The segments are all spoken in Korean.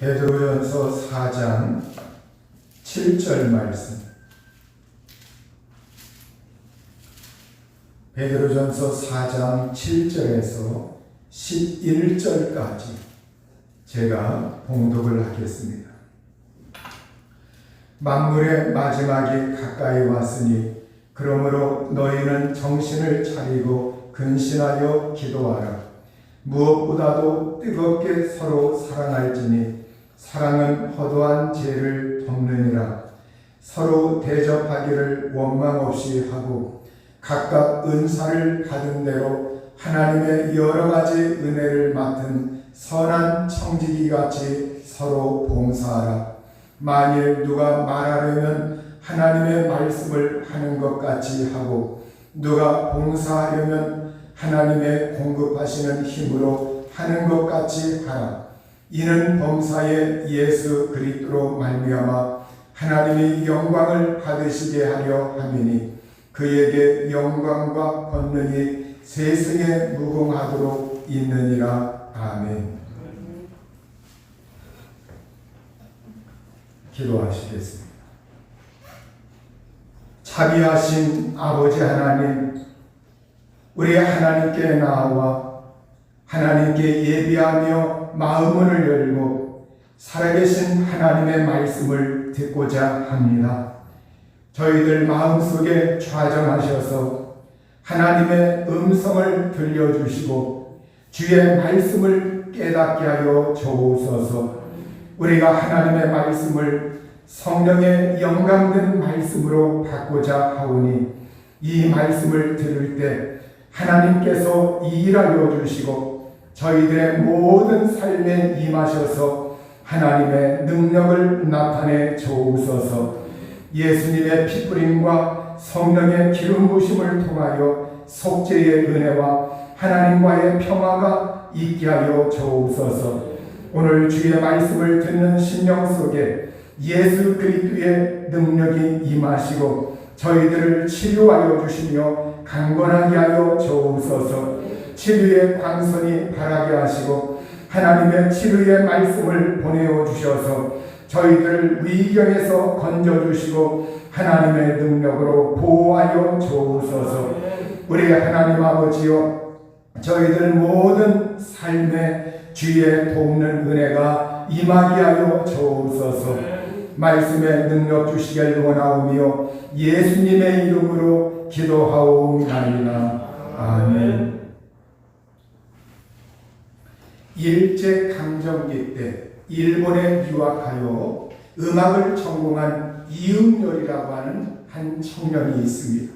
베드로전서 4장 7절 말씀. 베드로전서 4장 7절에서 11절까지 제가 봉독을 하겠습니다. 만물의 마지막이 가까이 왔으니 그러므로 너희는 정신을 차리고 근신하여 기도하라. 무엇보다도 뜨겁게 서로 사랑할지니 사랑은 허도한 죄를 덮느니라. 서로 대접하기를 원망 없이 하고 각각 은사를 받은 대로 하나님의 여러 가지 은혜를 맡은 선한 청지기같이 서로 봉사하라. 만일 누가 말하려면 하나님의 말씀을 하는 것 같이 하고 누가 봉사하려면 하나님의 공급하시는 힘으로 하는 것 같이 하라. 이는 범사에 예수 그리스도로 말미암아 하나님이 영광을 받으시게 하려 함이니 그에게 영광과 권능이 세상에 무궁하도록 있느니라. 아멘. 기도하시겠습니다. 자비하신 아버지 하나님, 우리 하나님께 나와 하나님께 예비하며 마음을 열고 살아계신 하나님의 말씀을 듣고자 합니다. 저희들 마음속에 좌정하셔서 하나님의 음성을 들려주시고 주의 말씀을 깨닫게 하여 주옵소서. 우리가 하나님의 말씀을 성령의 영감된 말씀으로 받고자 하오니 이 말씀을 들을 때 하나님께서 일하여 주시고 저희들의 모든 삶에 임하셔서 하나님의 능력을 나타내 주옵소서. 예수님의 피뿌림과 성령의 기름 부으심을 통하여 속죄의 은혜와 하나님과의 평화가 있게 하여 주옵소서. 오늘 주의 말씀을 듣는 심령 속에 예수 그리스도의 능력이 임하시고 저희들을 치료하여 주시며 강건하게 하여 주옵소서. 치료의 광선이 바라게 하시고 하나님의 치료의 말씀을 보내어 주셔서 저희들을 위경에서 건져주시고 하나님의 능력으로 보호하여 주옵소서. 우리 하나님 아버지여, 저희들 모든 삶에 주의 돕는 은혜가 임하게 하여 주옵소서. 말씀의 능력 주시길 원하오며 예수님의 이름으로 기도하옵나이다. 아멘. 일제강점기 때 일본에 유학하여 음악을 전공한 이응열이라고 하는 한 청년이 있습니다.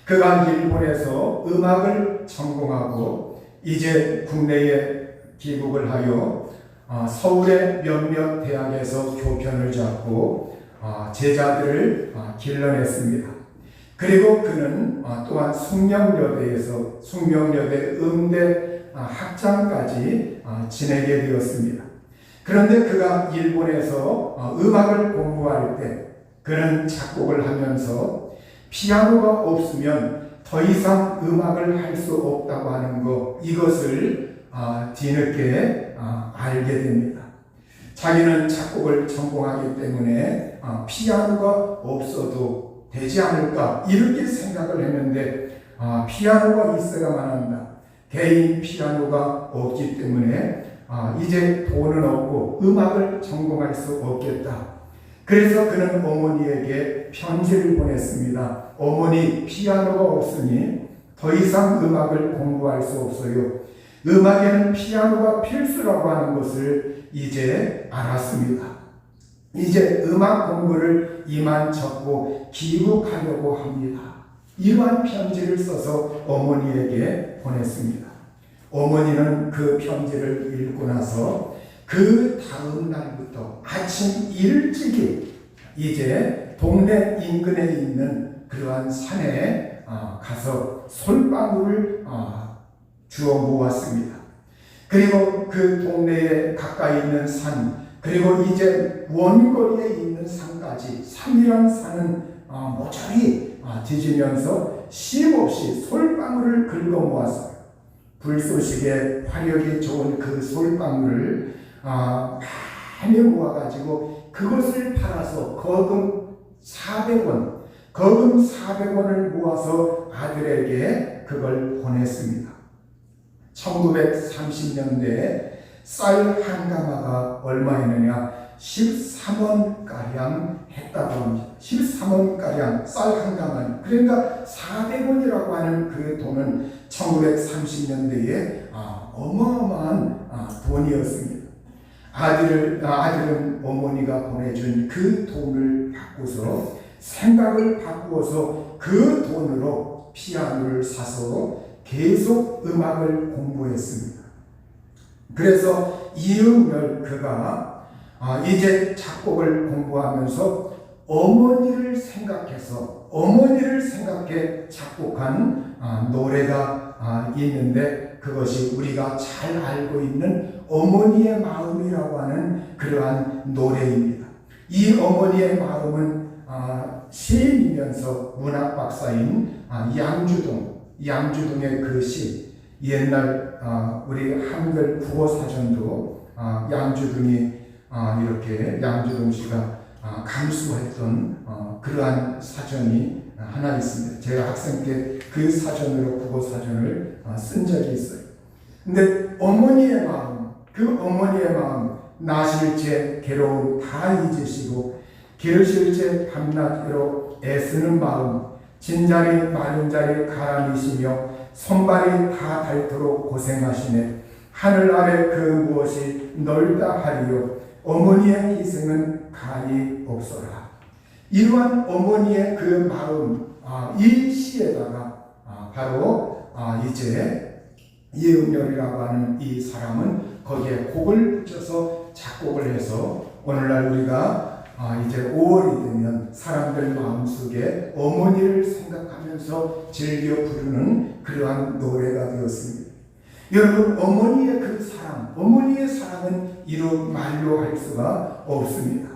그가 일본에서 음악을 전공하고 이제 국내에 귀국을 하여 서울의 몇몇 대학에서 교편을 잡고 제자들을 길러냈습니다. 그리고 그는 또한 숙명여대에서 숙명여대 음대 학장까지 지내게 되었습니다. 그런데 그가 일본에서 음악을 공부할 때 그는 작곡을 하면서 피아노가 없으면 더 이상 음악을 할 수 없다고 하는 것, 이것을 뒤늦게 알게 됩니다. 자기는 작곡을 전공하기 때문에 피아노가 없어도 되지 않을까 이렇게 생각을 했는데 피아노가 있어야만 한다. 개인 피아노가 없기 때문에 이제 돈은 없고 음악을 전공할 수 없겠다. 그래서 그는 어머니에게 편지를 보냈습니다. 어머니, 피아노가 없으니 더 이상 음악을 공부할 수 없어요. 음악에는 피아노가 필수라고 하는 것을 이제 알았습니다. 이제 음악 공부를 이만 접고 귀국하려고 합니다. 이러한 편지를 써서 어머니에게 보냈습니다. 어머니는 그 편지를 읽고 나서 그 다음 날부터 아침 일찍이 이제 동네 인근에 있는 그러한 산에 가서 솔방울을 주워 모았습니다. 그리고 그 동네에 가까이 있는 산, 그리고 이제 원거리에 있는 산까지, 산이란 산은 모조리 뒤지면서 쉼없이 솔방울을 긁어 모았어요. 불쏘시개 화력이 좋은 그 솔방울을 많이 모아가지고 그것을 팔아서 거금 400원을 모아서 아들에게 그걸 보냈습니다. 1930년대에 쌀 한 가마가 얼마였느냐? 13원가량 했다고 합니다. 13원가량 쌀 한 가마. 그러니까 400원이라고 하는 그 돈은 1930년대에 어마어마한 돈이었습니다. 아들은 어머니가 보내준 그 돈을 바꾸서 생각을 바꾸어서 그 돈으로 피아노를 사서 계속 음악을 공부했습니다. 그래서 이응열 그가 이제 작곡을 공부하면서 어머니를 생각해 작곡한 노래가 있는데 그것이 우리가 잘 알고 있는 어머니의 마음이라고 하는 그러한 노래입니다. 이 어머니의 마음은 시인이면서 문학 박사인 양주동의 그 시, 옛날 우리 한글 국어사전도 양주동 씨가 감수했던 그러한 사전이 하나 있습니다. 제가 학생 때 그 사전으로 국어사전을 쓴 적이 있어요. 근데 어머니의 마음, 나실제 괴로움 다 잊으시고 기르실제 밤낮으로 애쓰는 마음, 진자리 마른 자리 가라니시며 손발이 다 닳도록 고생하시네. 하늘 아래 그 무엇이 넓다 하리요. 어머니의 희생은 가히 없어라. 이러한 어머니의 그 마음, 이 시에다가 바로 이제 이응열이라고 하는 이 사람은 거기에 곡을 붙여서 작곡을 해서 오늘날 우리가 이제 5월이 되면 사람들 마음속에 어머니를 생각하면서 즐겨 부르는 그러한 노래가 되었습니다. 여러분, 어머니의 사랑은 이루 말로 할 수가 없습니다.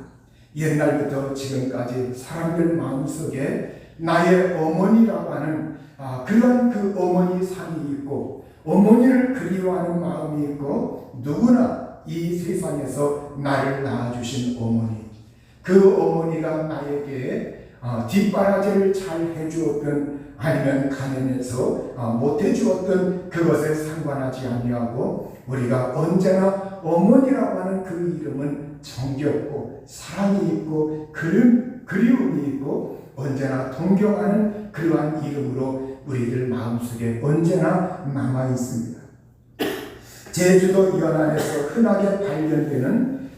옛날부터 지금까지 사람들 마음속에 나의 어머니라고 하는 그러한 그 어머니 상이 있고 어머니를 그리워하는 마음이 있고 누구나 이 세상에서 나를 낳아주신 어머니, 그 어머니가 나에게 뒷바라지를 잘 해주었던 아니면 가난해서 못 해주었던 그것에 상관하지 아니하고 우리가 언제나 어머니라고 하는 그 이름은 정겹고 사랑이 있고 그리움이 있고 언제나 동경하는 그러한 이름으로 우리들 마음속에 언제나 남아 있습니다. 제주도 연안에서 흔하게 발견되는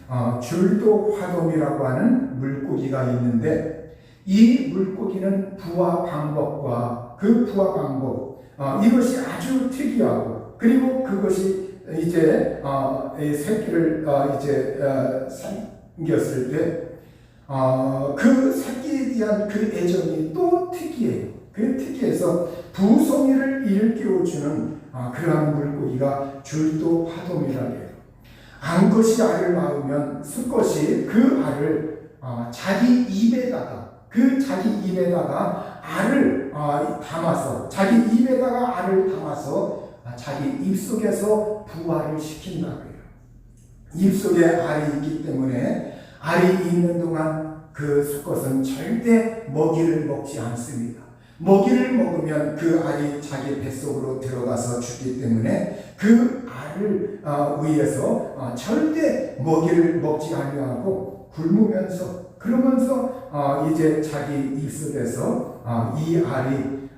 줄도 화돔이라고 하는 물고기가 있는데 이 물고기는 부화 방법 이것이 아주 특이하고 그리고 그것이 이제 새끼를 생겼을 때 그 새끼에 대한 그 애정이 또 특이해요. 그 특이해서 부송이를 일깨워주는 그러한 물고기가 줄도 화돔이라고 해요. 암컷이 알을 낳으면 수컷이 그 알을 자기 입에다가 알을 담아서 자기 입속에서 부화를 시킨다고 해요. 입속에 알이 있기 때문에 알이 있는 동안 그 수컷은 절대 먹이를 먹지 않습니다. 먹이를 먹으면 그 알이 자기 뱃속으로 들어가서 죽기 때문에 그 알을 위해서 절대 먹이를 먹지 아니하고 굶으면서 그러면서 이제 자기 입속에서 이 알이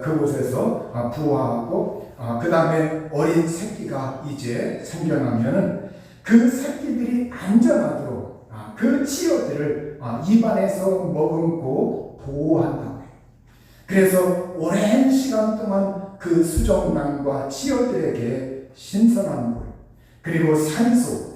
그곳에서 부화하고 그 다음에 어린 새끼가 이제 생겨나면은 그 새끼들이 안전하도록 그 치어들을 입안에서 머금고 보호한다고 해요. 그래서 오랜 시간 동안 그 수정란과 치어들에게 신선한 물 그리고 산소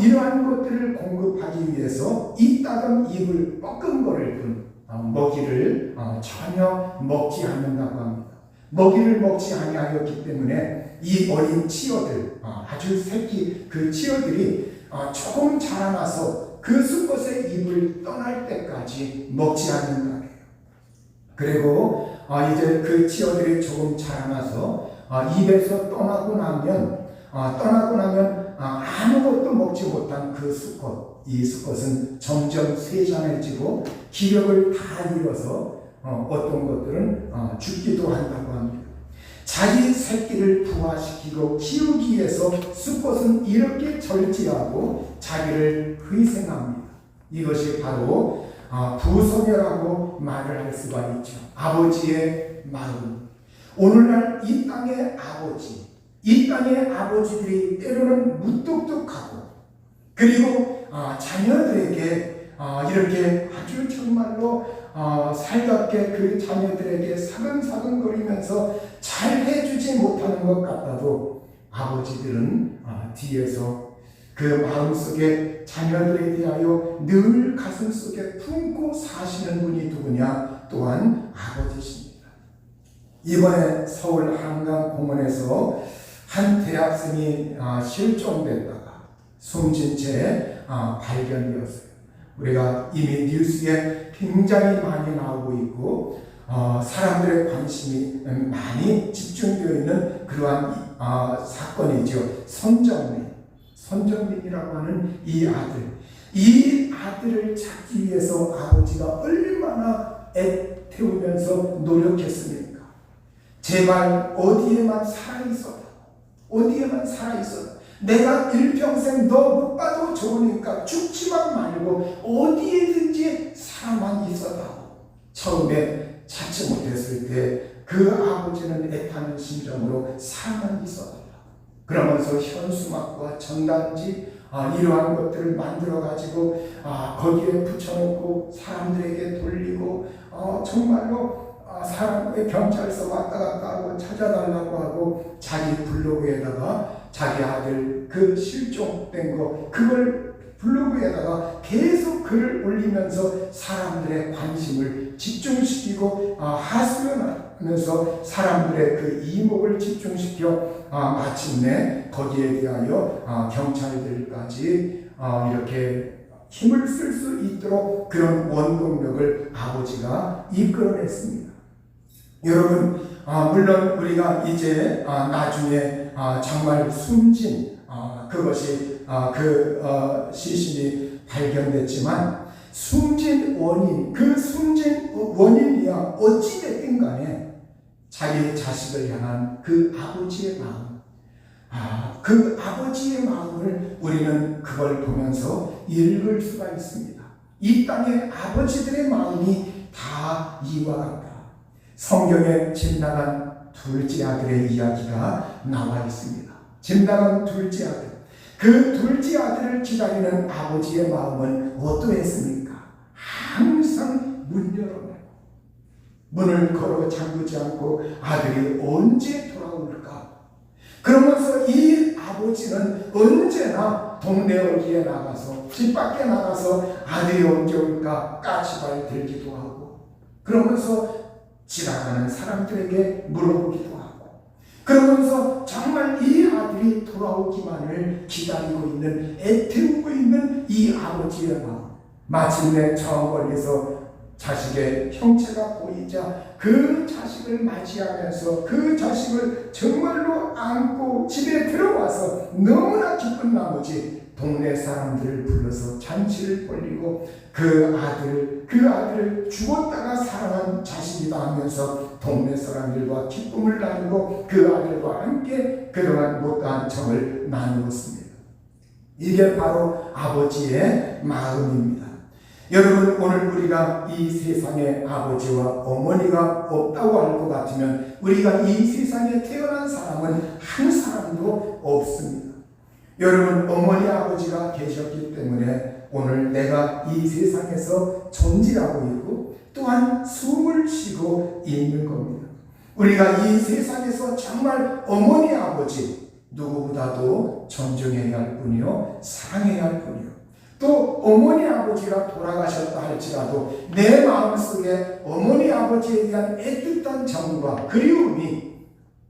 이러한 것들을 공급하기 위해서 이따금 입을 뻐끔거릴 뿐 먹이를 전혀 먹지 않는다고 합니다. 먹이를 먹지 아니하였기 때문에 이 어린 치어들 아주 새끼 그 치어들이 조금 자라나서 그 수컷의 입을 떠날 때까지 먹지 않는다. 그리고 이제 그 치어들이 조금 자라나서 입에서 떠나고 나면 아무것도 먹지 못한 그 수컷, 이 수컷은 점점 쇠잔해지고 기력을 다 잃어서 어떤 것들은 죽기도 한다고 합니다. 자기 새끼를 부화시키고 키우기 위해서 수컷은 이렇게 절제하고 자기를 희생합니다. 이것이 바로 부소녀라고 말을 할 수가 있죠. 아버지의 마음. 오늘날 이 땅의 아버지, 이 땅의 아버지들이 때로는 무뚝뚝하고 그리고 자녀들에게 이렇게 아주 정말로 살갑게 그 자녀들에게 사근사근거리면서 잘 해주지 못하는 것 같아도 아버지들은 뒤에서 그 마음속에 자녀들에 대하여 늘 가슴속에 품고 사시는 분이 누구냐? 또한 아버지십니다. 이번에 서울 한강공원에서 한 대학생이 실종됐다가 숨진 채 발견되었어요. 우리가 이미 뉴스에 굉장히 많이 나오고 있고 사람들의 관심이 많이 집중되어 있는 그러한 사건이죠. 손정민이라고 하는 이 아들을 찾기 위해서 아버지가 얼마나 애태우면서 노력했습니까? 제발 어디에만 살아있어라. 내가 일평생 너 못 봐도 좋으니까 죽지만 말고 어디에든지 살아만 있어다오. 처음에 찾지 못했을 때 그 아버지는 애타는 심정으로 살아만 있어달라고. 그러면서 현수막과 전단지 이러한 것들을 만들어 가지고 거기에 붙여놓고 사람들에게 돌리고 정말로 사람의 경찰서 왔다 갔다 하고 찾아달라고 하고 자기 블로그에다가 자기 아들 그 실종된 거 그걸 블로그에다가 계속 글을 올리면서 사람들의 관심을 집중시키고 하소연하면서 사람들의 그 이목을 집중시켜 마침내 거기에 대하여 경찰들까지 이렇게 힘을 쓸 수 있도록 그런 원동력을 아버지가 이끌어냈습니다. 여러분, 물론 우리가 이제 나중에 정말 숨진 그것이 시신이 발견됐지만 숨진 원인이야 어찌됐든 간에 자기 자식을 향한 그 아버지의 마음, 그 아버지의 마음을 우리는 그걸 보면서 읽을 수가 있습니다. 이 땅의 아버지들의 마음이 다 이와 같다. 성경에 집 나간 둘째 아들의 이야기가 나와 있습니다. 집 나간 둘째 아들. 그 둘째 아들을 기다리는 아버지의 마음은 어떠했습니까? 항상 문 열어놓고 문을 걸어 잠그지 않고 아들이 언제 돌아올까? 그러면서 이 아버지는 언제나 동네 어디에 나가서 집 밖에 나가서 아들이 언제 올까 까치발 들기도 하고 그러면서 지나가는 사람들에게 물어보기도 하고 그러면서 정말 이 아들이 돌아오기만을 기다리고 있는 애태우고 있는 이 아버지의 마음 마침내 저 멀리서 자식의 형체가 보이자 그 자식을 맞이하면서 그 자식을 정말로 안고 집에 들어와서 너무나 기쁜 나머지 동네 사람들을 불러서 잔치를 벌이고 그 아들을 죽었다가 살아난 자식이다 하면서 동네 사람들과 기쁨을 나누고 그 아들과 함께 그동안 못다한 정을 나누었습니다. 이게 바로 아버지의 마음입니다. 여러분, 오늘 우리가 이 세상에 아버지와 어머니가 없다고 할 것 같으면 우리가 이 세상에 태어난 사람은 한 사람도 없습니다. 여러분, 어머니 아버지가 계셨기 때문에 오늘 내가 이 세상에서 존재하고 있고 또한 숨을 쉬고 있는 겁니다. 우리가 이 세상에서 정말 어머니 아버지 누구보다도 존중해야 할 뿐이요 사랑해야 할 뿐이요 또 어머니 아버지가 돌아가셨다 할지라도 내 마음속에 어머니 아버지에 대한 애틋한 정과 그리움이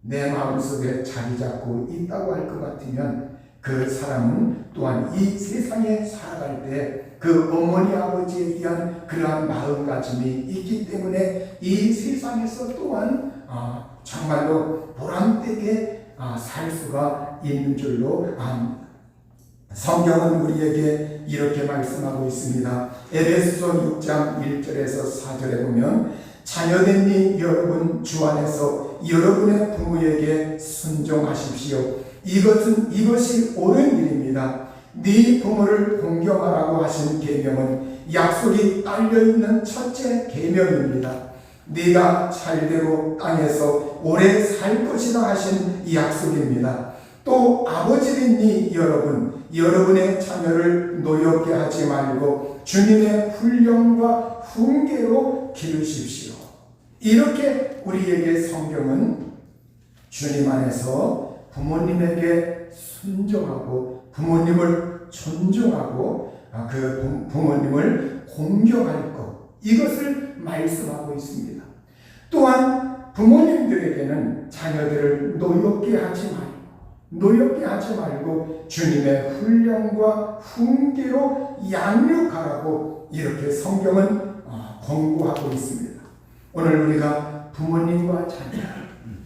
내 마음속에 자리 잡고 있다고 할 것 같으면 그 사람은 또한 이 세상에 살아갈 때 그 어머니 아버지에 대한 그러한 마음가짐이 있기 때문에 이 세상에서 또한 정말로 보람되게 살 수가 있는 줄로 압니다. 성경은 우리에게 이렇게 말씀하고 있습니다. 에베소서 6장 1절에서 4절에 보면 자녀된 여러분 주 안에서 여러분의 부모에게 순종하십시오. 이것이 옳은 일입니다. 네 부모를 공경하라고 하신 계명은 약속이 딸려있는 첫째 계명입니다. 네가 잘되고 땅에서 오래 살 것이다 하신 이 약속입니다. 또 아버지된 여러분의 자녀를 노엽게 하지 말고 주님의 훈령과 훈계로 기르십시오. 이렇게 우리에게 성경은 주님 안에서 부모님에게 순종하고 부모님을 존중하고 그 부모님을 공경할 것, 이것을 말씀하고 있습니다. 또한 부모님들에게는 자녀들을 노엽게 하지 말고 주님의 훈령과 훈계로 양육하라고 이렇게 성경은 권고하고 있습니다. 오늘 우리가 부모님과 자녀,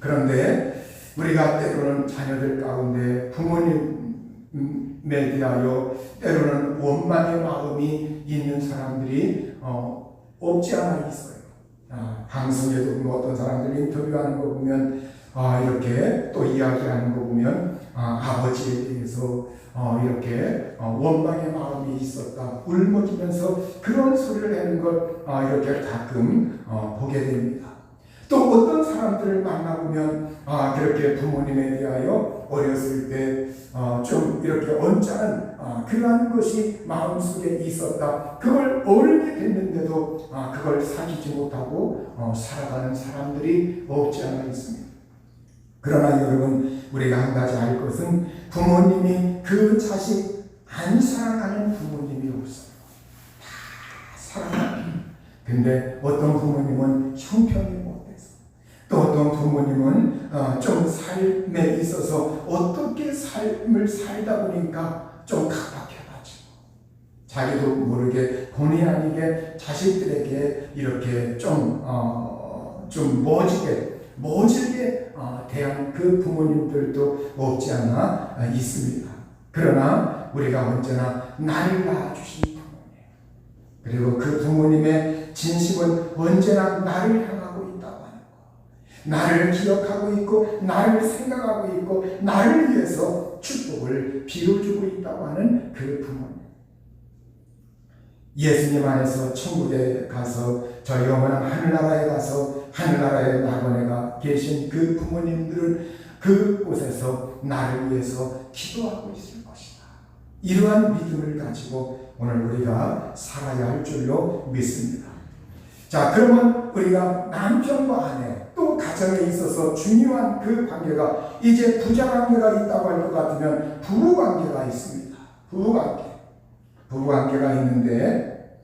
그런데 우리가 때로는 자녀들 가운데 부모님에 대하여 때로는 원망의 마음이 있는 사람들이 없지 않아 있어요. 방송에도 어떤 사람들 인터뷰하는 거 보면 이렇게 또 이야기하는 거 보면 아버지에 대해서 이렇게 원망의 마음이 있었다, 울먹이면서 그런 소리를 하는 걸 이렇게 가끔 보게 됩니다. 또 어떤 사람들을 만나보면 그렇게 부모님에 대하여 어렸을 때 좀 이렇게 언짢은 그러한 것이 마음속에 있었다. 그걸 어르게 됐는데도 그걸 사귀지 못하고 살아가는 사람들이 없지 않아 있습니다. 그러나 여러분, 우리가 한 가지 알 것은 부모님이 그 자식 안 사랑하는 부모님이 없어요. 다 사랑합니다. 근데 어떤 부모님은 형편이 못해서, 또 어떤 부모님은 좀 삶에 있어서 어떻게 삶을 살다 보니까 좀 각박해가지고 자기도 모르게 본의 아니게 자식들에게 이렇게 좀 모질게 대한 그 부모님들도 없지 않아 있습니다. 그러나 우리가 언제나 나를 낳아주신 부모님, 그리고 그 부모님의 진심은 언제나 나를 향하고 있다고 하는 것, 나를 기억하고 있고 나를 생각하고 있고 나를 위해서 축복을 빌어주고 있다고 하는 그 부모님. 예수님 안에서 천국에 가서 저 영원한 하늘나라에 가서 하늘나라의 낙원에 계신 그 부모님들은 그곳에서 나를 위해서 기도하고 있을 것이다. 이러한 믿음을 가지고 오늘 우리가 살아야 할 줄로 믿습니다. 자, 그러면 우리가 남편과 아내, 또 가정에 있어서 중요한 그 관계가 이제 부자관계가 있다고 할 것 같으면 부부관계가 있습니다. 부부관계가 있는데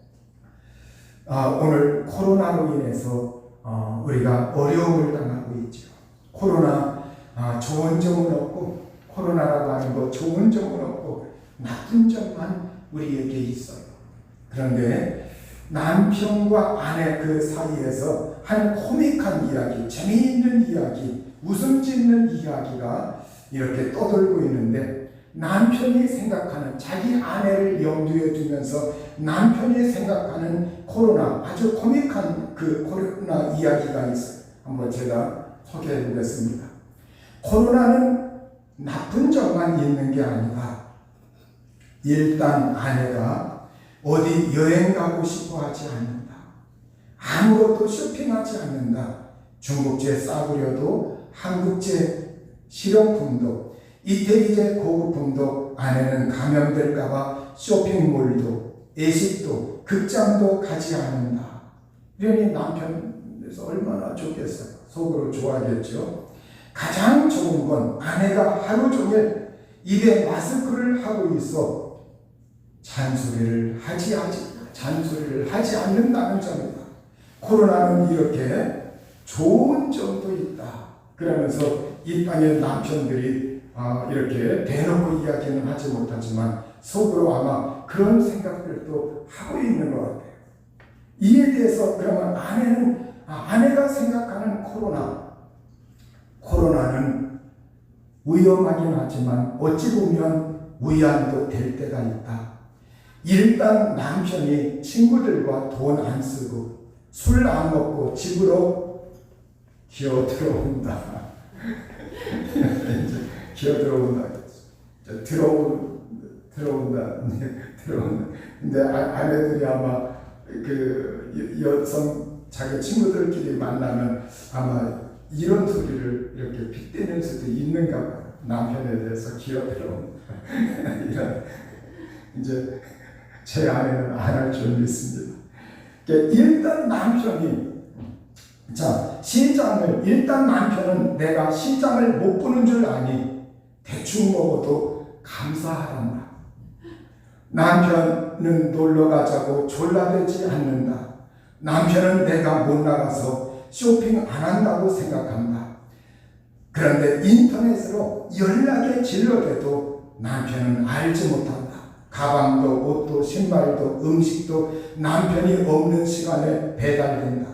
오늘 코로나로 인해서 우리가 어려움을 당하고 있죠. 코로나 좋은 점은 없고, 코로나라고 하는 것 좋은 점은 없고 나쁜 점만 우리에게 있어요. 그런데 남편과 아내 그 사이에서 한 코믹한 이야기, 재미있는 이야기, 웃음 짓는 이야기가 이렇게 떠돌고 있는데, 남편이 생각하는, 자기 아내를 염두에 두면서 남편이 생각하는 코로나, 아주 코믹한 그 코로나 이야기가 있어요. 한번 제가 소개해 보겠습니다. 코로나는 나쁜 점만 있는 게 아니라, 일단 아내가 어디 여행 가고 싶어 하지 않는다. 아무것도 쇼핑하지 않는다. 중국제 싸구려도 한국제 실용품도 이태리제 고급품도 아내는 감염될까봐 쇼핑몰도 애식도 극장도 가지 않는다. 이러니 남편에서 얼마나 좋겠어요. 속으로 좋아하겠죠. 가장 좋은 건 아내가 하루 종일 입에 마스크를 하고 있어 잔소리를 하지 않는다는 점이다. 코로나는 이렇게 좋은 점도 있다. 그러면서 이 땅의 남편들이 이렇게 대놓고 이야기는 하지 못하지만 속으로 아마 그런 생각들도 하고 있는 것 같아요. 이에 대해서 그러면 아내가 생각하는 코로나는 위험하긴 하지만 어찌 보면 위안도 될 때가 있다. 일단 남편이 친구들과 돈 안 쓰고 술 안 먹고 집으로 기어 들어온다. 기어 들어온다. 들어온다. 근데 아내들이 아마 그 여성 자기 친구들끼리 만나면 아마 이런 소리를 이렇게 빗대는 수도 있는가 봐요. 남편에 대해서 기어 들어온다. 이런 이제 제 아내는 안 할 줄 믿습니다. 일단 남편이 일단 남편은 내가 시장을 못 보는 줄 아니 대충 먹어도 감사하란다. 남편은 놀러 가자고 졸라대지 않는다. 남편은 내가 못 나가서 쇼핑 안 한다고 생각한다. 그런데 인터넷으로 연락에 질러대도 남편은 알지 못한다. 가방도 옷도 신발도 음식도 남편이 없는 시간에 배달된다.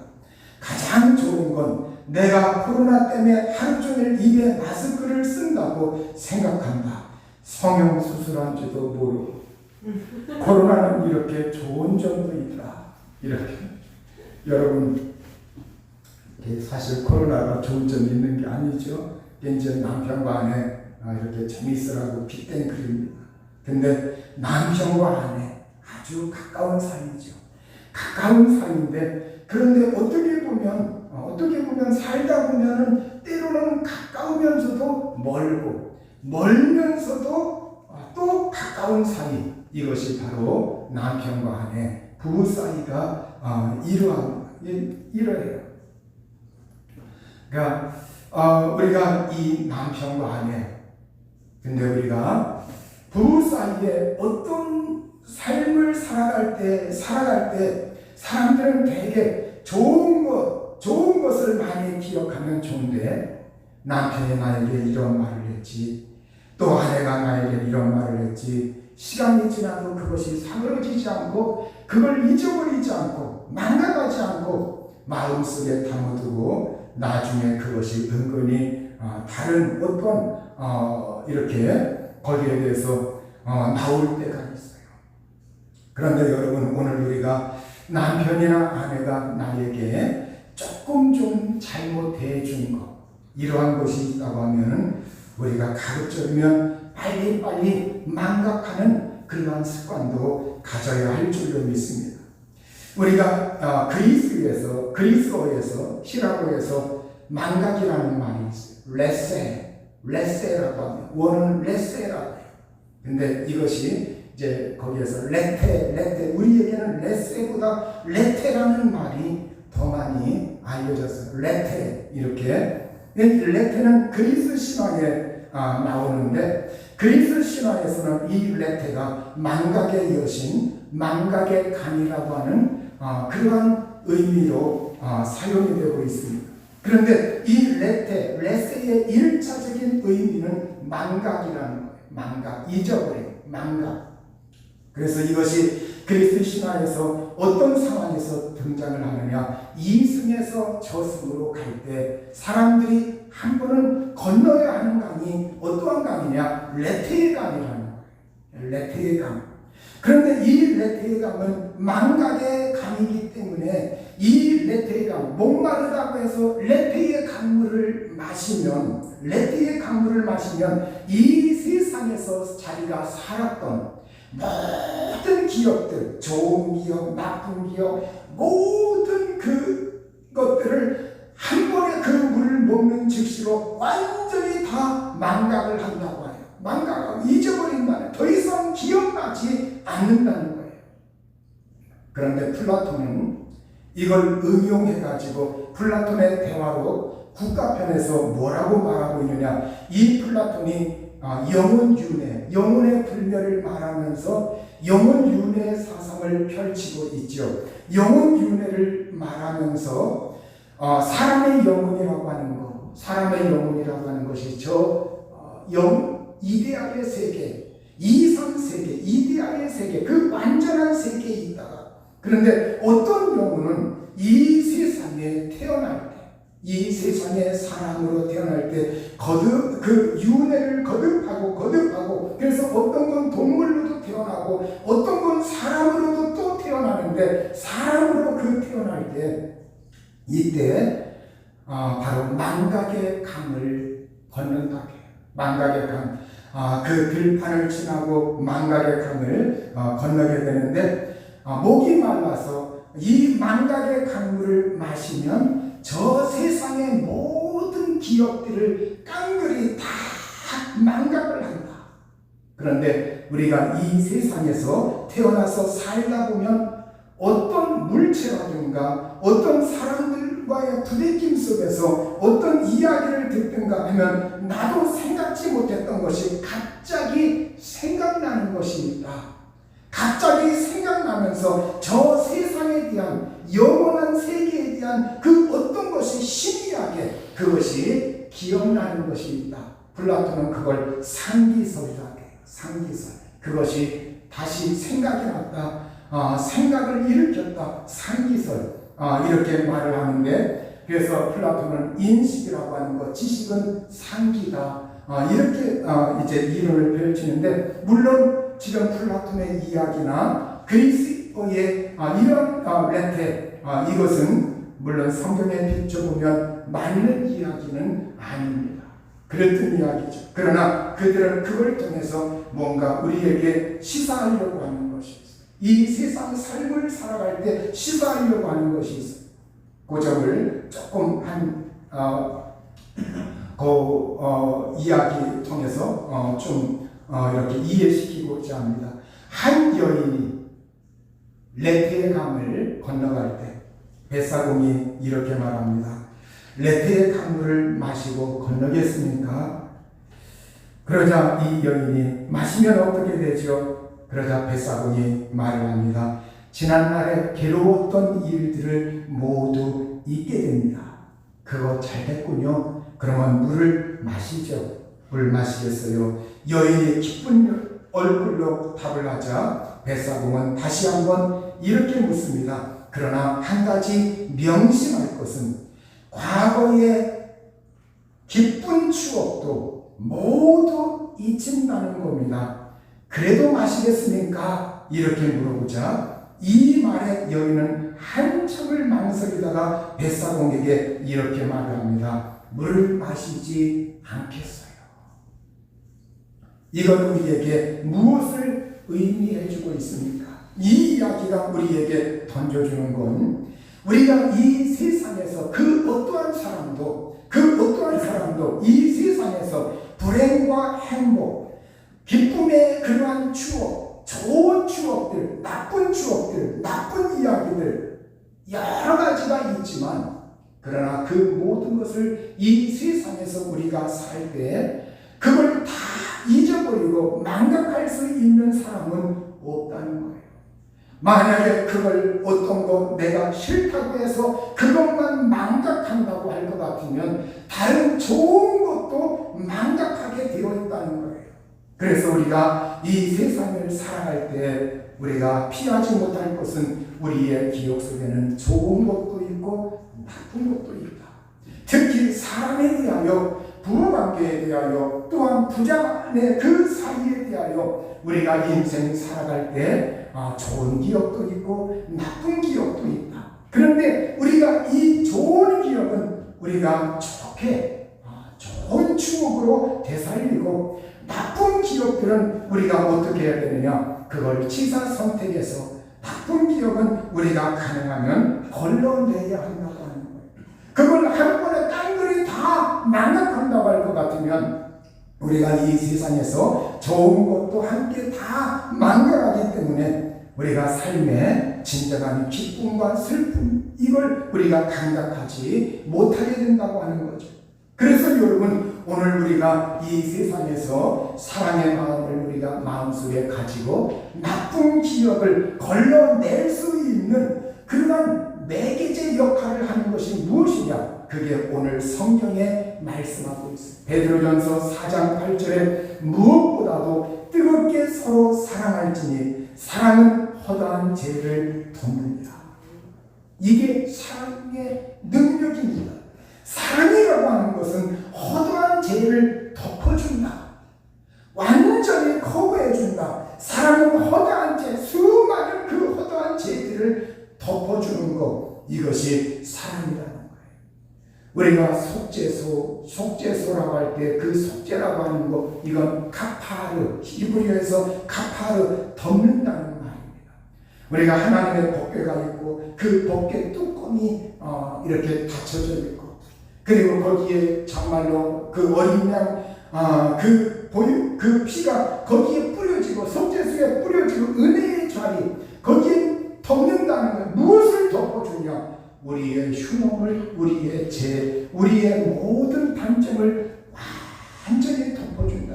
가장 좋은 건 내가 코로나 때문에 하루 종일 입에 마스크를 쓴다고 생각한다. 성형수술한지도 모르고 코로나는 이렇게 좋은 점도 있다. 이렇게 여러분 사실 코로나가 좋은 점이 있는 게 아니죠. 이제 남편과 아내 이렇게 재밌으라고 빗댄 글입니다. 근데 남편과 아내 아주 가까운 사이죠. 가까운 사이인데 그런데 어떻게 보면 살다 보면은 때로는 가까우면서도 멀면서도 또 가까운 사이. 이것이 바로 남편과 아내 부부 사이가 이러해요. 그러니까 우리가 이 남편과 아내 근데 우리가 부부 사이에 어떤 삶을 살아갈 때 사람들은 되게 좋은 것을 많이 기억하면 좋은데 남편이 나에게 이런 말을 했지 또 아내가 나에게 이런 말을 했지 시간이 지나도 그것이 사그러지지 않고 그걸 잊어버리지 않고 망가가지 않고 마음속에 담아두고 나중에 그것이 은근히 다른 어떤 이렇게 거기에 대해서 나올 때가 있어요. 그런데 여러분 오늘 우리가 남편이나 아내가 나에게 조금 좀 잘못해 준 것 이러한 것이 있다고 하면 우리가 가급적이면 빨리 망각하는 그러한 습관도 가져야 할 줄로 믿습니다. 우리가 그리스어에서 히라고에서 망각이라는 말이 있어요. 레세라고 합니다. 원어는 레세라고 해요. 근데 이것이 이제 거기에서 레테 우리에게는 레세보다 레테라는 말이 더 많이 알려졌어요. 레테 이렇게 레테는 그리스 신화에 나오는데 그리스 신화에서는 이 레테가 망각의 여신, 망각의 간이라고 하는 그러한 의미로 사용이 되고 있습니다. 그런데 이 레세의 1차적인 의미는 망각이라는 거예요. 망각, 잊어버림, 망각. 그래서 이것이 그리스 신화에서 어떤 상황에서 등장을 하느냐 이승에서 저승으로 갈 때 사람들이 한 번은 건너야 하는 강이 어떠한 강이냐 레테의 강이라는 거예요. 레테의 강. 그런데 이 레테의 강은 망각의 강이기 때문에 이 레테의 강, 목마르다고 해서 레테의 강물을 마시면 이 세상에서 자기가 살았던 모든 기억들, 좋은 기억, 나쁜 기억, 모든 그것들을 한 번에 그 물을 먹는 즉시로 완전히 다 망각을 한다고 해요. 망각하고 잊어버린다는, 더 이상 기억나지 않는다는 거예요. 그런데 플라톤은 이걸 응용해가지고 플라톤의 대화로 국가편에서 뭐라고 말하고 있느냐, 이 플라톤이 영혼윤회, 영혼의 불멸을 말하면서 영혼윤회 사상을 펼치고 있죠. 영혼윤회를 말하면서 사람의 영혼이라고 하는 것이 이데알의 세계, 이상세계, 이데알의 세계, 그 완전한 세계에 있다가, 그런데 어떤 영혼은 이 세상에 태어날 때, 이 세상에 사람으로 태어날 때 그 윤회를 거듭하고 그래서 어떤 건 이때 바로 망각의 강을 건넌다고 해요. 망각의 강. 그 들판을 지나고 망각의 강을 건너게 되는데 목이 말라서 이 망각의 강물을 마시면 저 세상의 모든 기업들을 깡그리 다 망각을 한다. 그런데 우리가 이 세상에서 태어나서 살다 보면 어떤 물체라든가 어떤 사람들과의 부대낌 속에서 어떤 이야기를 듣든가 하면 나도 생각지 못했던 것이 갑자기 생각나는 것입니다. 갑자기 생각나면서 저 세상에 대한 영원한 세계에 대한 그 어떤 것이 희미하게 그것이 기억나는 것입니다. 플라톤은 그걸 상기설이라고 해요. 상기설. 그것이 다시 생각이 났다. 생각을 일으켰다. 상기설. 이렇게 말을 하는데, 그래서 플라톤은 인식이라고 하는 것, 지식은 상기다. 이렇게 이제 이론을 펼치는데, 물론 지금 플라톤의 이야기나 그리스어의 이런 레테, 이것은 물론 성경에 비춰보면 맞는 이야기는 아닙니다. 그랬던 이야기죠. 그러나 그들은 그걸 통해서 뭔가 우리에게 시사하려고 하는 것이 있어요. 이 세상 삶을 살아갈 때 시사하려고 하는 것이 있어요. 그 점을 조금 이야기 통해서 좀 이렇게 이해시키고자 합니다. 한 여인이 레테의 강을 건너갈 때 벳사공이 이렇게 말합니다. 레테의 강물을 마시고 건너겠습니까? 그러자 이 여인이 마시면 어떻게 되죠? 그러자 벳사공이 말을 합니다. 지난날에 괴로웠던 일들을 모두 잊게 됩니다. 그거 잘 됐군요. 그러면 물을 마시죠. 물 마시겠어요. 여인이 기쁜 얼굴로 답을 하자 벳사공은 다시 한번 이렇게 묻습니다. 그러나 한 가지 명심할 것은 과거의 기쁜 추억도 모두 잊힌다는 겁니다. 그래도 마시겠습니까? 이렇게 물어보자 이 말에 여인은 한참을 망설이다가 벳사공에게 이렇게 말을 합니다. 물을 마시지 않겠어요. 이건 우리에게 무엇을 의미해주고 있습니까? 이 이야기가 우리에게 던져주는 건 우리가 이 세상에서 그 어떠한 사람도 이 세상에서 불행과 행복, 기쁨의 그러한 추억, 좋은 추억들, 나쁜 추억들, 나쁜 이야기들 여러 가지가 있지만 그러나 그 모든 것을 이 세상에서 우리가 살 때 그걸 다 잊어버리고 망각할 수 있는 사람은 없다는 거예요. 만약에 그걸 어떤 거 내가 싫다고 해서 그것만 망각한다고 할 것 같으면 다른 좋은 것도 망각하게 되어 있다는 거예요. 그래서 우리가 이 세상을 살아갈 때 우리가 피하지 못할 것은 우리의 기억 속에는 좋은 것도 있고 나쁜 것도 있다. 특히 사람에 대하여, 부부관계에 대하여, 또한 부자 간의 그 사이에 대하여 우리가 인생 살아갈 때 좋은 기억도 있고 나쁜 기억도 있다. 그런데 우리가 이 좋은 기억은 우리가 좋은 추억으로 되살리고 나쁜 기억들은 우리가 어떻게 해야 되느냐? 그걸 취사선택해서 나쁜 기억은 우리가 가능하면 걸러내야 한다고 하는 거예요. 그걸 한 번에 깡그리 다 망각한다고 할 것 같으면 우리가 이 세상에서 좋은 것도 함께 다 망각하기 때문에 우리가 삶의 진정한 기쁨과 슬픔, 이걸 우리가 감각하지 못하게 된다고 하는 거죠. 그래서 여러분, 오늘 우리가 이 세상에서 사랑의 마음을 우리가 마음속에 가지고 나쁜 기억을 걸러낼 수 있는 그런 매개체 역할을 하는 것이 무엇이냐? 그게 오늘 성경에 말씀하고 있습니다. 베드로전서 4장 8절에 무엇보다도 뜨겁게 서로 사랑할지니 사랑은 허다한 죄를 덮느니라. 이게 사랑의 능력입니다. 사랑이라고 하는 것은 허다한 죄를 덮어준다. 완전히 커버해준다. 사랑은 허다한 죄, 수많은 그 허다한 죄들을 덮어주는 것, 이것이 사랑이다. 우리가 속죄소라고 할 때 그 속죄라고 하는 거, 이건 카파르, 히브리어에서 카파르, 덮는다는 말입니다. 우리가 하나님의 법궤가 있고 그 법궤 뚜껑이 이렇게 닫혀져 있고, 그리고 거기에 정말로 그 어린 양 그 피가 거기에 뿌려지고 속죄소에 뿌려지고 은혜의 자리 거기에 덮는다는 것. 무엇을 덮어주냐? 우리의 흉음을, 우리의 죄, 우리의 모든 단점을 완전히 덮어준다.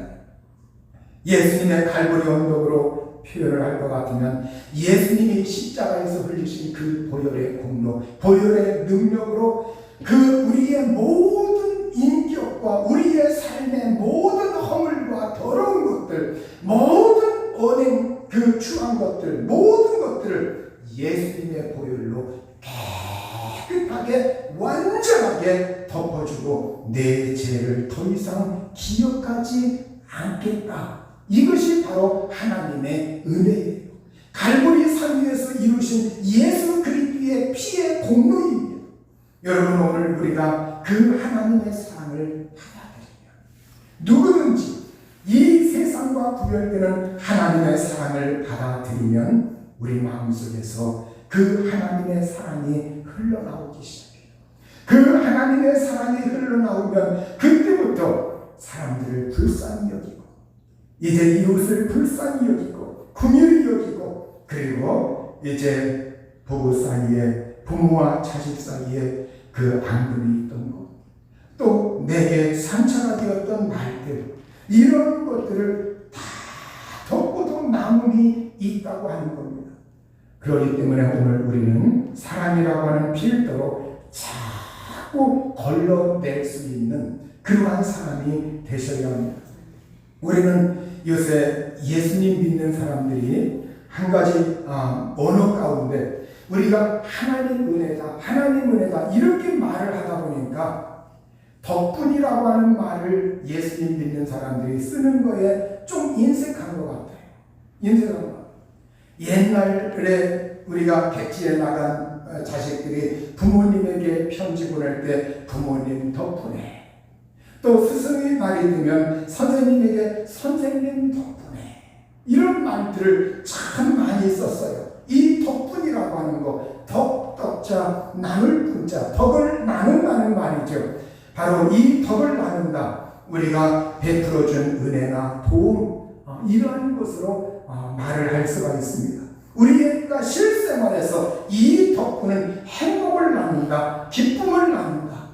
예수님의 갈보리 언덕으로 표현을 할 것 같으면 예수님이 십자가에서 흘리신 그 보혈의 공로, 보혈의 능력으로 그 우리의 모든 인격과 우리의 삶의 모든 허물과 더러운 것들, 모든 언행, 그 추한 것들, 모든 것들을 예수님의 보혈로 깨끗하게 완전하게 덮어주고 내 죄를 더 이상 기억하지 않겠다. 이것이 바로 하나님의 은혜예요. 갈보리 산 위에서 이루신 예수 그리스도의 피의 공로입니다. 여러분, 오늘 우리가 그 하나님의 사랑을 받아들이면, 누구든지 이 세상과 구별되는 하나님의 사랑을 받아들이면 우리 마음속에서 그 하나님의 사랑이 흘러나오기 시작해요. 그 하나님의 사랑이 흘러나오면 그때부터 사람들을 불쌍히 여기고, 이제 이웃을 불쌍히 여기고 긍휼히 여기고, 그리고 이제 부부 사이에, 부모와 자식 사이에 그 앙금이 있던 것, 또 내게 상처가 되었던 말들, 이런 것들을 다 덮고도 남음이 있다고 하는 겁니다. 그렇기 때문에 오늘 우리는 사랑이라고 하는 필터로 자꾸 걸러낼 수 있는 그러한 사람이 되셔야 합니다. 우리는 요새 예수님 믿는 사람들이 한 가지 언어 가운데 우리가 하나님 은혜다, 하나님 은혜다 이렇게 말을 하다 보니까 덕분이라고 하는 말을 예수님 믿는 사람들이 쓰는 거에 좀 인색한 것 같아요. 인색한 것 같아요. 옛날에 우리가 객지에 나간 자식들이 부모님에게 편지 보낼 때 부모님 덕분에, 또 스승의 날이 되면 선생님에게 선생님 덕분에, 이런 말들을 참 많이 썼어요. 이 덕분이라고 하는 거, 덕자 나눌 분자, 덕을 나눈다는 말이죠. 바로 이 덕을 나눈다, 우리가 베풀어준 은혜나 도움, 이러한 것으로 말을 할 수가 있습니다. 우리가 실생활에서 이 덕분은 행복을 나눈다, 기쁨을 나눈다,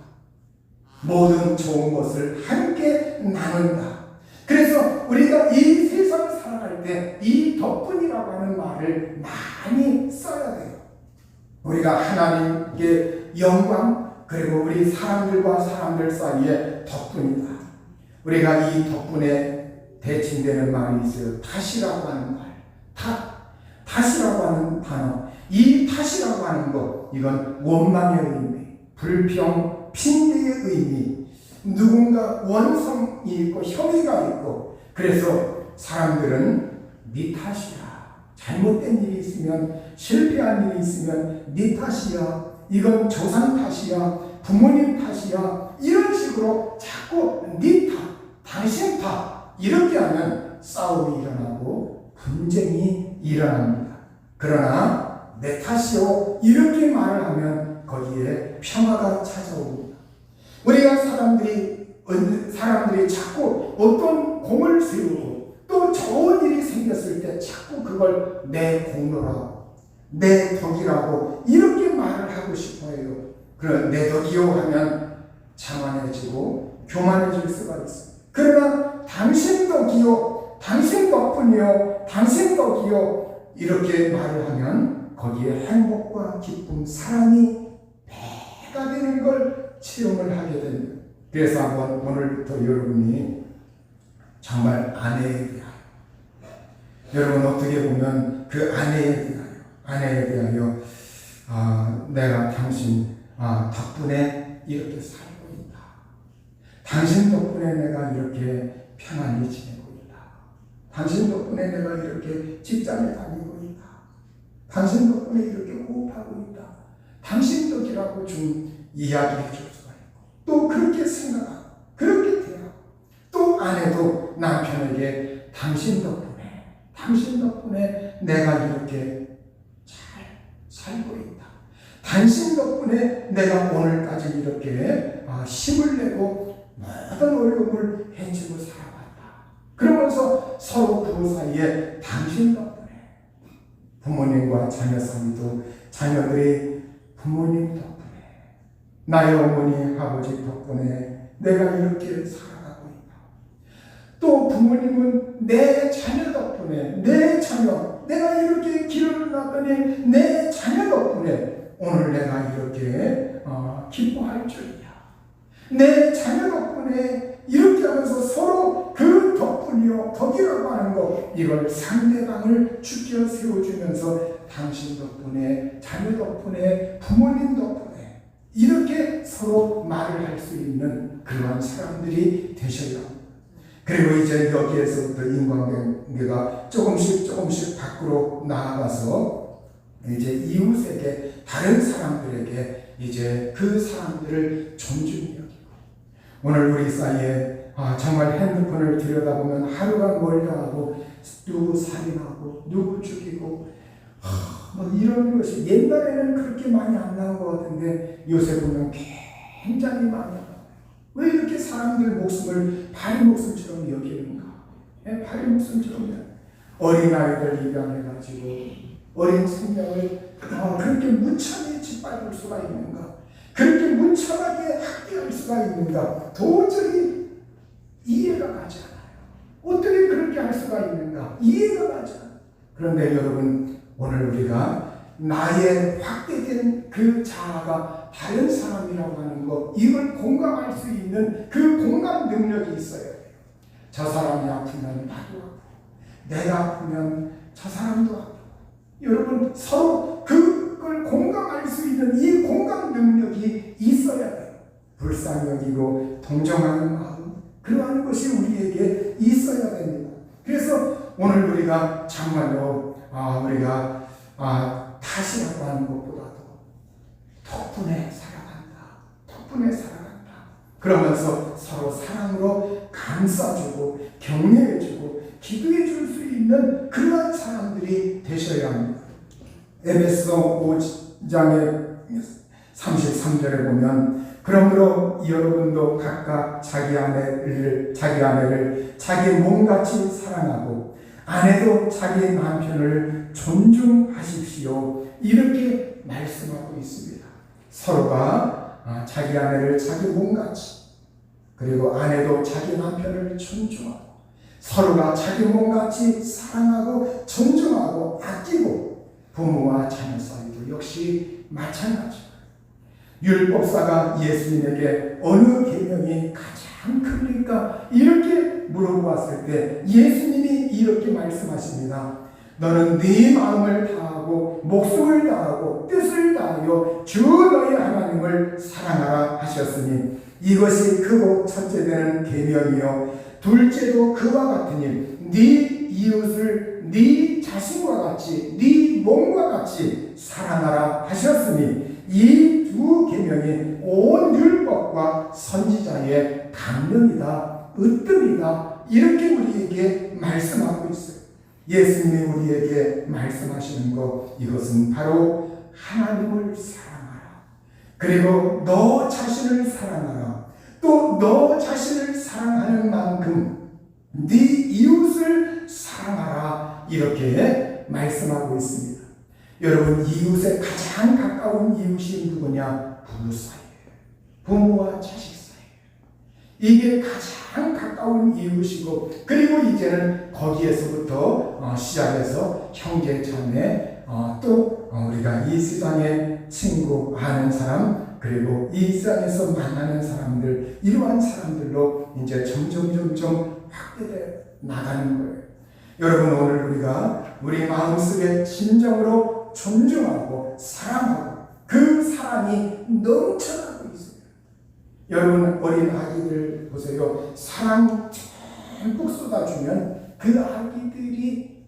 모든 좋은 것을 함께 나눈다. 그래서 우리가 이 세상 살아갈 때 이 덕분이라고 하는 말을 많이 써야 돼요. 우리가 하나님께 영광, 그리고 우리 사람들과 사람들 사이에 덕분이다. 우리가 이 덕분에 대칭되는 말이 있어요. 탓이라고 하는 말, 탓이라고 하는 단어, 이 탓이라고 하는 것, 이건 원망의 의미, 불평, 핑계의 의미, 누군가 원성이 있고 혐의가 있고, 그래서 사람들은 네 탓이야, 잘못된 일이 있으면, 실패한 일이 있으면 네 탓이야, 이건 조상 탓이야, 부모님 탓이야, 이런 식으로 자꾸 네 탓, 당신 탓, 이렇게 하면 싸움이 일어나고 분쟁이 일어납니다. 그러나 내 탓이요, 이렇게 말을 하면 거기에 평화가 찾아옵니다. 우리가 사람들이 자꾸 어떤 공을 세우고 또 좋은 일이 생겼을 때 자꾸 그걸 내 공로라고, 내 덕이라고 이렇게 말을 하고 싶어 해요. 그런 내 덕이요 하면 자만해지고 교만해질 수가 있어요. 그러나 당신 덕이요, 당신 덕분이요, 당신 덕이요, 이렇게 말을 하면 거기에 행복과 기쁨, 사랑이 배가 되는 걸 체험을 하게 됩니다. 그래서 한번 오늘부터 여러분이 정말 아내에 대하여, 여러분 어떻게 보면 그 아내에 대하여 내가 당신 덕분에 이렇게 살고 있다, 당신 덕분에 내가 이렇게 편안히 지내고 있다, 당신 덕분에 내가 이렇게 직장에 다니고 있다, 당신 덕분에 이렇게 호흡하고 있다, 당신 덕이라고 좀 이야기해 줄 수가 있고, 또 그렇게 생각하고 그렇게 대하고 또 아내도 남편에게 당신 덕분에 내가 이렇게 잘 살고 있다. 당신 덕분에 내가 오늘까지 이렇게 힘을 내고 모든 어려움을 해치고 살아왔다. 그러면서 서로 그 사이에 당신 덕분에 부모님과 자녀 사이도 자녀들이 부모님 덕분에 나의 어머니 아버지 덕분에 내가 이렇게 살아가고 있다. 또 부모님은 내 자녀 덕분에 내가 이렇게 길을 놨더니 내 자녀 덕분에 오늘 내가 이렇게 기뻐할 줄이야. 내 자녀 덕분에 이렇게 하면서 서로 그 덕이라고 하는 것, 이걸 상대방을 주켜 세워주면서 당신 덕분에, 자녀 덕분에, 부모님 덕분에 이렇게 서로 말을 할 수 있는 그러한 사람들이 되셔야 합니다. 그리고 이제 여기에서부터 인간관계가 조금씩 밖으로 나아가서 이제 이웃에게, 다른 사람들에게 이제 그 사람들을 존중히 여기고, 오늘 우리 사이에 정말 핸드폰을 들여다보면 하루가 멀다 하고 누구 살인하고 누구 죽이고 뭐 이런 것이 옛날에는 그렇게 많이 안 나온 것 같은데 요새 보면 굉장히 많이 나와요. 왜 이렇게 사람들 목숨을 파리 목숨처럼 여기는가? 파리 목숨처럼 어린아이들 입양해가지고 어린 생명을 그렇게 무참히 짓밟을 수가 있는가? 그렇게 무참하게 학대할 수가 있는가? 도저히 이해가 가지 않아요. 어떻게 그렇게 할 수가 있는가? 이해가 가지 않아요. 그런데 여러분, 오늘 우리가 나의 확대된 그 자아가 다른 사람이라고 하는 것, 이걸 공감할 수 있는 그 공감 능력이 있어야 돼요. 저 사람이 아프면 나도 아프고, 내가 아프면 저 사람도 아프고, 여러분 서로 그걸 공감할 수 있는 이 공감 능력이 있어야 돼요. 불쌍히 여기고 동정하는 마음, 그러한 것이 우리에게 있어야 됩니다. 그래서 오늘 우리가 정말로 우리가 탓이라고 하는 것보다도 덕분에 살아간다. 그러면서 서로 사랑으로 감싸주고 격려해주고 기도해 줄 수 있는 그러한 사람들이 되셔야 합니다. 에베소 5장의 33절에 보면, 그러므로 여러분도 각각 자기 아내를 자기 몸같이 사랑하고 아내도 자기 남편을 존중하십시오. 이렇게 말씀하고 있습니다. 서로가 자기 아내를 자기 몸같이, 그리고 아내도 자기 남편을 존중하고, 서로가 자기 몸같이 사랑하고 존중하고 아끼고, 부모와 자녀 사이도 역시 마찬가지입니다. 율법사가 예수님에게 어느 계명이 가장 큽니까? 이렇게 물어보았을 때 예수님이 이렇게 말씀하십니다. 너는 네 마음을 다하고 목숨을 다하고 뜻을 다하여 주 너희 하나님을 사랑하라 하셨으니 이것이 크고 첫째 되는 계명이요 둘째도 그와 같으니 네 이웃을 네 자신과 같이 네 몸과 같이 사랑하라 하셨으니 이 두 계명이 온 율법과 선지자의 강령이다, 으뜸이다, 이렇게 우리에게 말씀하고 있어요. 예수님이 우리에게 말씀하시는 것, 이것은 바로 하나님을 사랑하라, 그리고 너 자신을 사랑하라, 또 너 자신을 사랑하는 만큼 네 이웃을 사랑하라, 이렇게 말씀하고 있습니다. 여러분, 이웃의 가장 가까운 이웃이 누구냐? 부부 사이예요. 부모와 자식 사이예요. 이게 가장 가까운 이웃이고, 그리고 이제는 거기에서부터 시작해서 형제 자매, 또 우리가 이 세상의 친구, 아는 사람, 그리고 이 세상에서 만나는 사람들, 이러한 사람들로 이제 점점 확대돼 나가는 거예요. 여러분, 오늘 우리가 우리 마음속에 진정으로 존중하고 사랑하고 그 사랑이 넘쳐나고 있어요. 여러분, 어린 아기들 보세요. 사랑 듬뿍 쏟아주면 그 아기들이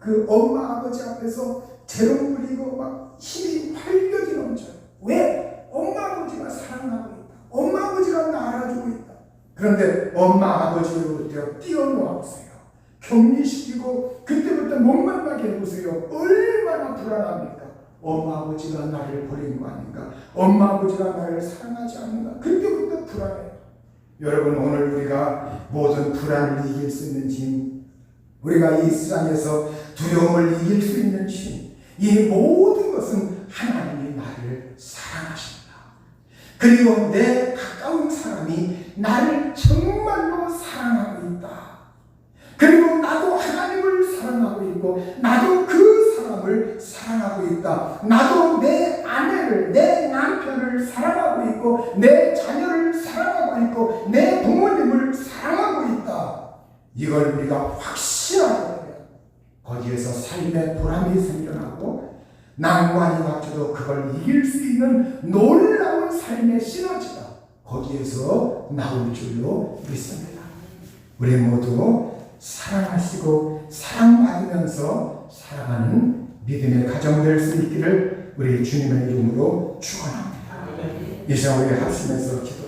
그 엄마 아버지 앞에서 재롱 부리고 막 힘이 활력이 넘쳐요. 왜? 엄마 아버지가 사랑하고 있다. 엄마 아버지가 나 알아주고 있다. 그런데 엄마 아버지로부터 띄어놓아보세요. 격리시키고 그때부터 목말라게 해보세요. 얼마나 불안합니까? 엄마 아버지가 나를 버린 거 아닌가? 엄마 아버지가 나를 사랑하지 않는가? 그때부터 불안해요. 여러분, 오늘 우리가 모든 불안을 이길 수 있는 힘, 우리가 이 세상에서 두려움을 이길 수 있는 힘, 이 모든 것은 하나님이 나를 사랑하십니다. 그리고 내 가까운 사람이 나를 정말로 사랑하고 있다. 그리고 나도 하나님을 사랑하고 있고 나도 그 사람을 사랑하고 있다. 나도 내 아내를, 내 남편을 사랑하고 있고 내 자녀를 사랑하고 있고 내 부모님을 사랑하고 있다. 이걸 우리가 확신하게 되면 거기에서 삶의 보람이 생겨나고 난관이 닥쳐도 그걸 이길 수 있는 놀라운 삶의 시너지가 거기에서 나올 줄로 믿습니다. 우리 모두 사랑하시고 사랑받으면서 살아가는 믿음의 가정 될 수 있기를 우리 주님의 이름으로 축원합니다. 이 시간 우리 합심해서 기도